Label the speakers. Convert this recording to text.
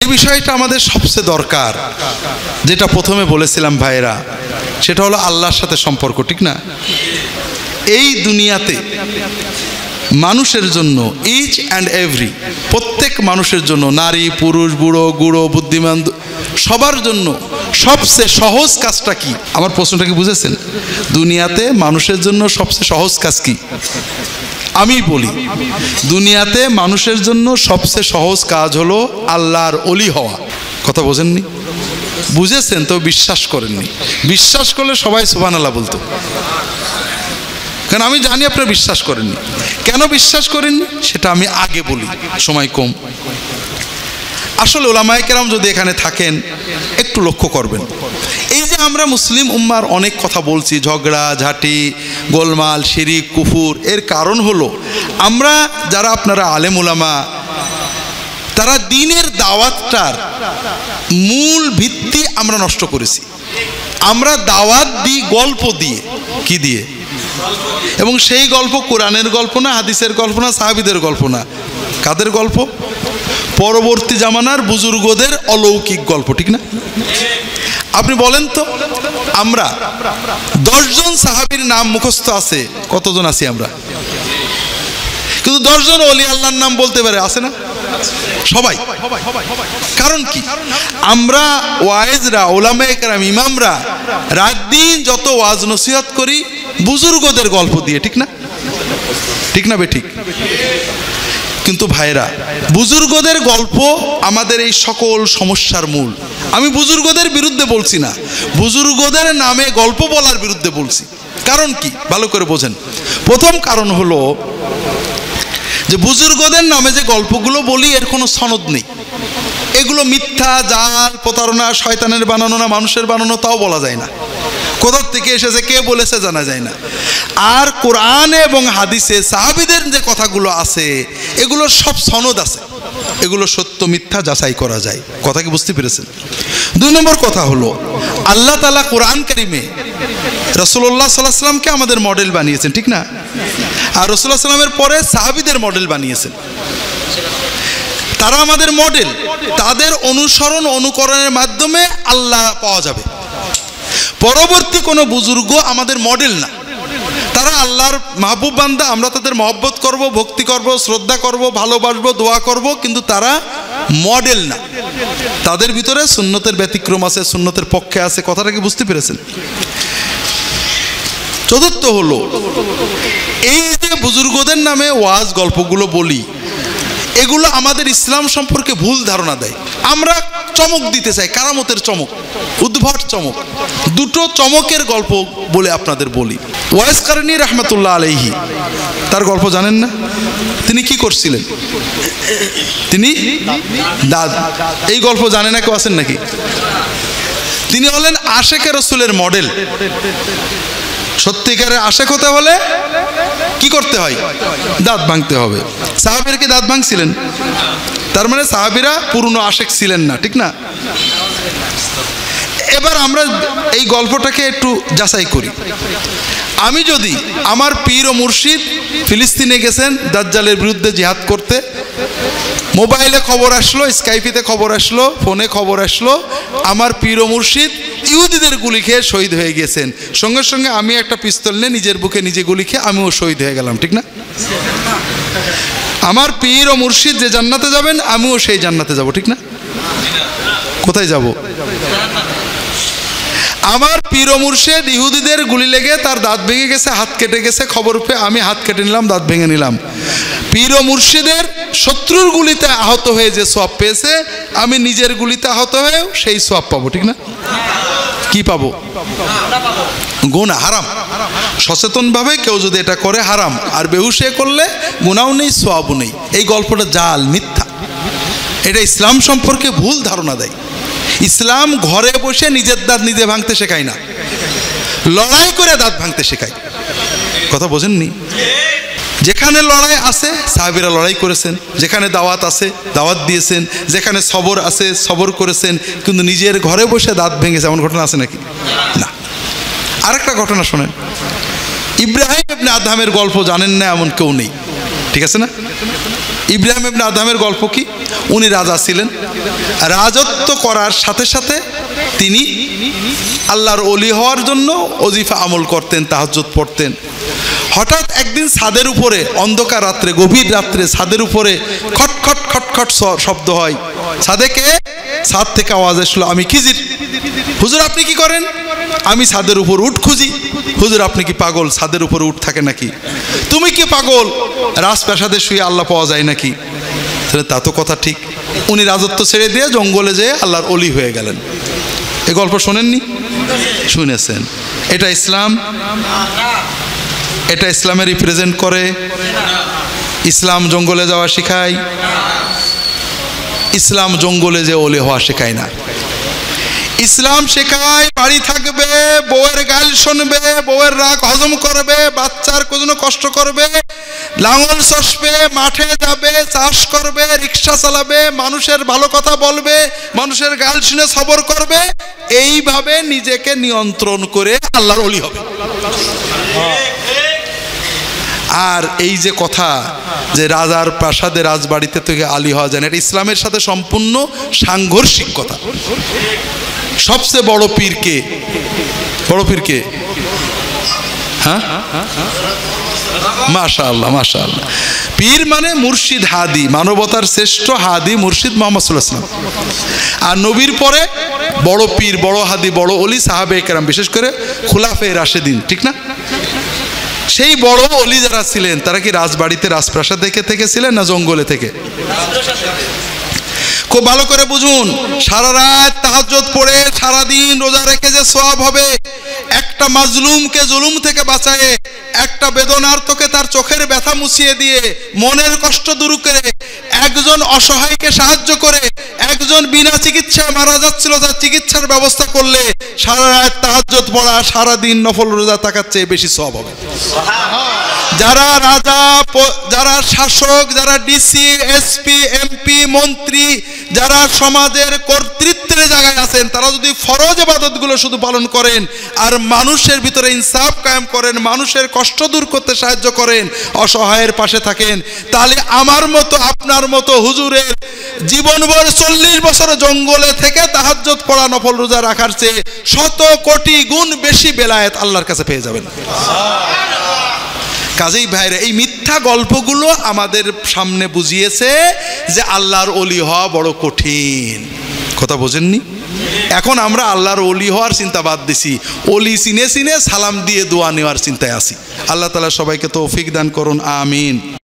Speaker 1: এই বিষয়টা আমাদের সবচেয়ে দরকার, যেটা প্রথমে বলেছিলাম ভাইরা, সেটা হলো আল্লাহর সাথে সম্পর্ক, ঠিক না? এই দুনিয়াতে মানুষের জন্য, ইচ অ্যান্ড এভরি, প্রত্যেক মানুষের জন্য, নারী পুরুষ বুড়ো গুড়ো বুদ্ধিমান সবার জন্য সবচেয়ে সহজ কাজটা কি? আমার প্রশ্নটা কি বুঝেছেন? দুনিয়াতে মানুষের জন্য সবচেয়ে সহজ কাজ কি? আমি বলি, দুনিয়াতে মানুষের জন্য সবচেয়ে সহজ কাজ হলো আল্লাহর ওলি হওয়া। কথা বোঝেননি? বুঝেছেন তো বিশ্বাস করেননি। বিশ্বাস করলে সবাই সুবহানাল্লাহ বলতো, কারণ আমি জানি আপনারা বিশ্বাস করেননি। কেন বিশ্বাস করেননি সেটা আমি আগে বলি, সময় কম। আসলে উলামায়ে কেরাম যদি এখানে থাকেন একটু লক্ষ্য করবেন, এই যে আমরা মুসলিম উম্মার অনেক কথা বলছি, ঝগড়া ঝাঁটি গোলমাল শিরিক কুফুর, এর কারণ হলো আমরা যারা আপনারা আলেম উলামা, তারা দ্বীনের দাওয়াতটার মূল ভিত্তি আমরা নষ্ট করেছি। আমরা দাওয়াত দিই গল্প দিয়ে, কি দিয়ে? এবং সেই গল্প কোরআনের গল্প না, হাদিসের গল্প না, সাহাবীদের গল্প না। কাদের গল্প? পরবর্তী জামানার বুজুর্গদের অলৌকিক গল্প, ঠিক না? আপনি বলেন তো, আমরা 10 জন সাহাবীর নাম মুখস্থ আছে, কতজন আছি আমরা? কিন্তু 10 জন ওলি আল্লাহর নাম বলতে পারে, আছে না? সবাই। কারণ কি? আমরা ওয়াইজরা, উলামায়ে কেরাম, ইমামরা রাত দিন যত ওয়াজ নসিহত করি বুজুর্গদের গল্প দিয়ে, ঠিক না? ঠিক না বেঠিক? কিন্তু ভাইরা, বুজুর্গদের গল্প আমাদের এই সকল সমস্যার মূল। আমি বুজুর্গদের বিরুদ্ধে বলছি না, বুজুর্গদের নামে গল্প বলার বিরুদ্ধে বলছি। কারণ কি? ভালো করে বোঝেন। প্রথম কারণ হলো যে বুজুর্গদের নামে যে গল্পগুলো বলি এর কোনো সনদ নেই। এগুলো মিথ্যা, জাল, প্রতারণা, শয়তানের বানানো না মানুষের বানানো তাও বলা যায় না। কোথা থেকে এসেছে, কে বলেছে জানা যায় না। আর কোরআনে এবং হাদিসে সাহাবীদের যে কথাগুলো আছে এগুলোর সব সনদ আছে, এগুলো সত্য মিথ্যা যাচাই করা যায়। কথা কি বুঝতে পেরেছেন? 2 নম্বর কথা হলো, আল্লাহ তাআলা কোরআন কারিমে রাসূলুল্লাহ সাল্লাল্লাহু আলাইহি ওয়াসাল্লামকে আমাদের মডেল বানিয়েছেন, ঠিক না? আর রাসূলুল্লাহ সাল্লাল্লাহু আলাইহি ওয়াসাল্লামের পরে সাহাবীদের মডেল বানিয়েছেন। তারা আমাদের মডেল, তাদের অনুসরণ অনুকরণের মাধ্যমে আল্লাহ পাওয়া যাবে। পরবর্তী কোনো বুজুর্গ আমাদের মডেল না, তারা আল্লাহর মাহবুব বান্দা। আমরা তাদের মহব্বত করব, ভক্তি করব, শ্রদ্ধা করব, ভালোবাসবো, দোয়া করব, কিন্তু তারা মডেল না। তাদের ভিতরে সুন্নতের ব্যতিক্রম আছে, সুন্নতের পক্ষে আছে। কথাটা কি বুঝতে পেরেছেন? চতুর্থ হলো, এই যে বুজুর্গদের নামে ওয়াজ গল্পগুলো বলি, এগুলো আমাদের ইসলাম সম্পর্কে ভুল ধারণা দেয়। আমরা চমক দিতে চাই, কারামতের চমক, উদ্ভট চমক। 2টো চমকের গল্প বলে আপনাদের বলি। ওয়াইস কারনী রাহমাতুল্লাহ আলাইহি, তার গল্প জানেন না? তিনি কি করছিলেন? তিনি দাদ, এই গল্প জানে না কেউ আছেন নাকি? তিনি হলেন আশেকে রাসূলের মডেল। সত্যিকারের আশেক হতে হলে কি করতে হয়? দাঁত ভাঙতে হবে। সাহাবীরা কি দাঁত ভাঙছিলেন? তার মানে সাহাবীরা পূর্ণ আশেক ছিলেন না, ঠিক না? এবার আমরা এই গল্পটাকে একটু যাচাই করি। আমি যদি আমার পীর ও মুর্শিদ ফিলিস্তিনে গেছেন দাজ্জালের বিরুদ্ধে জিহাদ করতে, মোবাইলে খবর আসলো, স্কাইপিতে খবর আসলো, ফোনে খবর আসলো, আমার পীর ও মুর্শিদ ইহুদিদের গুলি খেয়ে শহীদ হয়ে গেছেন, সঙ্গে সঙ্গে আমি একটা পিস্তল নিয়ে নিজের বুকে নিজে গুলি খেয়ে আমিও শহীদ হয়ে গেলাম, ঠিক না? আমার পীর ও মুর্শিদ যে জান্নাতে যাবেন আমিও সেই জান্নাতে যাব, ঠিক না? কোথায় যাব? আমার পীর ও মুর্শিদ ইহুদিদের গুলি লেগে তার দাঁত ভেঙে গেছে, হাত কেটে গেছে, খবর পেয়ে আমি হাত কেটে নিলাম, দাঁত ভেঙে নিলাম। পীর ও মুর্শিদের শত্রুর গুলিতে আহত হয়ে যে সওয়াব পেয়েছে, আমি নিজের গুলিতে আহত হয়েও সেই সওয়াব পাবো, ঠিক না? কি পাবো? গুনাহ, হারাম। সচেতনভাবে কেউ যদি এটা করে হারাম, আর বেহুশে করলে গুনাহও নেই, সওয়াবও নেই। এই গল্পটা জাল, মিথ্যা। এটা ইসলাম সম্পর্কে ভুল ধারণা দেয়। ইসলাম ঘরে বসে নিজের দাঁত নিজে ভাঙতে শেখায় না, লড়াই করে দাঁত ভাঙতে শেখায়। কথা বোঝেননি? যেখানে লড়াই আছে সাহাবীরা লড়াই করেছেন, যেখানে দাওয়াত আছে দাওয়াত দিয়েছেন, যেখানে সবর আছে সবর করেছেন, কিন্তু নিজের ঘরে বসে দাঁত ভেঙেছে এমন ঘটনা আছে নাকি? না। আরেকটা ঘটনা শোনেন, ইব্রাহিম ইবনে আদহামের গল্প জানেন না এমন কেউ নেই। ঠিক আছে না? ইব্রাহিম ইবনে আদহামের গল্প কি? উনি রাজা ছিলেন, রাজত্ব করার সাথে সাথে তিনি আল্লাহর ওলি হওয়ার জন্য ওজিফা আমল করতেন, তাহাজ্জুদ পড়তেন। হঠাৎ একদিন ছাদের উপরে অন্ধকার রাত্রে, গভীর রাত্রে ছাদের উপরে খটখট খটখট শব্দ হয়। ছাদ থেকে আওয়াজ আসলো, আমি খিজির। হুজুর আপনি কি করেন? আমি ছাদের উপর উট খুঁজি। হুজুর আপনি কি পাগল? ছাদের উপর উট থাকে নাকি? তুমি কি পাগল? রাজপ্রাসাদে শুয়ে আল্লাহ পাওয়া যায় নাকি? তা তো কথা ঠিক। উনি রাজত্ব ছেড়ে দিয়ে জঙ্গলে যেয়ে আল্লাহর ওলি হয়ে গেলেন। এই গল্প শোনেননি? শুনেছেন। এটা ইসলাম? এটা ইসলামে রিপ্রেজেন্ট করে? ইসলাম জঙ্গলে যাওয়া শেখায়? ইসলাম জঙ্গলে যে ওলি হওয়া শেখায় না। ইসলাম শেখায় বাড়ি থাকবে, বউয়ের গাল শুনবে, বউয়ের রাগ হজম করবে, বাচ্চার কোনো কষ্ট করবে, লাঙল চষবে, মাঠে যাবে, চাষ করবে, রিক্সা চালাবে, মানুষের ভালো কথা বলবে, মানুষের গাল শুনে সবর করবে। এইভাবে নিজেকে নিয়ন্ত্রণ করে আল্লাহর ওলি হবে। আর এই যে কথা যে রাজার প্রাসাদে রাজবাড়িতে থেকে আলী হওয়া যায় না, এটা ইসলামের সাথে সম্পূর্ণ সাংঘর্ষিক কথা। সবচেয়ে বড় পীর কে? বড় পীর কে? হ্যাঁ, মাশাআল্লাহ মাশাআল্লাহ। পীর মানে মুর্শিদ, হাদি, মানবতার শ্রেষ্ঠ হাদি মুর্শিদ মুহাম্মদ সাল্লাল্লাহু আলাইহি ওয়াসাল্লাম। আর নবীর পরে বড় পীর, বড় হাদি, বড় ওলি সাহাবায়ে কেরাম, বিশেষ করে খুলাফায়ে রাশেদিন, ঠিক না? সেই বড় ওলি যারা ছিলেন তারা কি রাজবাড়িতে রাজপ্রাসাদ থেকে ছিলেন না জঙ্গলে থেকে? খুব ভালো করে বুঝুন। সারা রাত তাহাজ্জুদ পড়ে সারাদিন রোজা রেখে যে সওয়াব হবে, একটা মাজলুমকে জুলুম থেকে বাঁচায়ে, একটা বেদনার্তকে তার চোখের ব্যথা মুছিয়ে দিয়ে, মনের কষ্ট দূর করে, একজন অসহায়কে সাহায্য করে, একজন বিনা চিকিৎসায় মারা যাচ্ছিল তার চিকিৎসার ব্যবস্থা করলে, সারা রাত তাহাজ্জুদ পড়া, সারাদিন নফল রোজা থাকার চেয়ে বেশি সওয়াব হবে। যারা রাজা, যারা শাসক, যারা ডিসি, এসপি, এমপি, মন্ত্রী, যারা সমাজের কর্তৃত্বের জায়গায় আছেন, তারা যদি ফরজ ইবাদতগুলো শুধু পালন করেন আর মানুষের ভিতরে ইনসাফ কায়েম করেন, মানুষের কষ্ট দূর করতে সাহায্য করেন, অসহায়ের পাশে থাকেন, তাহলে আমার মতো আপনার মতো হুজুরের জীবনভর 40 বছর জঙ্গলে থেকে তাহাজ্জুদ পড়া, নফল রোজা রাখার চেয়ে 100 কোটি গুণ বেশি বেলায়েত আল্লাহর কাছে পেয়ে যাবেন। কাজেই ভাইরা, এই মিথ্যা গল্পগুলো আমাদের সামনে বুঝিয়েছে যে আল্লাহর ওলি হওয়া বড় কঠিন। কথা বোঝেননি? এখন আমরা আল্লাহর ওলি হওয়ার চিন্তা বাদ দিছি, ওলি চিনে চিনে সালাম দিয়ে দোয়া নেওয়ার চিন্তায় আছি। আল্লাহ তাআলা সবাইকে তৌফিক দান করুন, আমিন।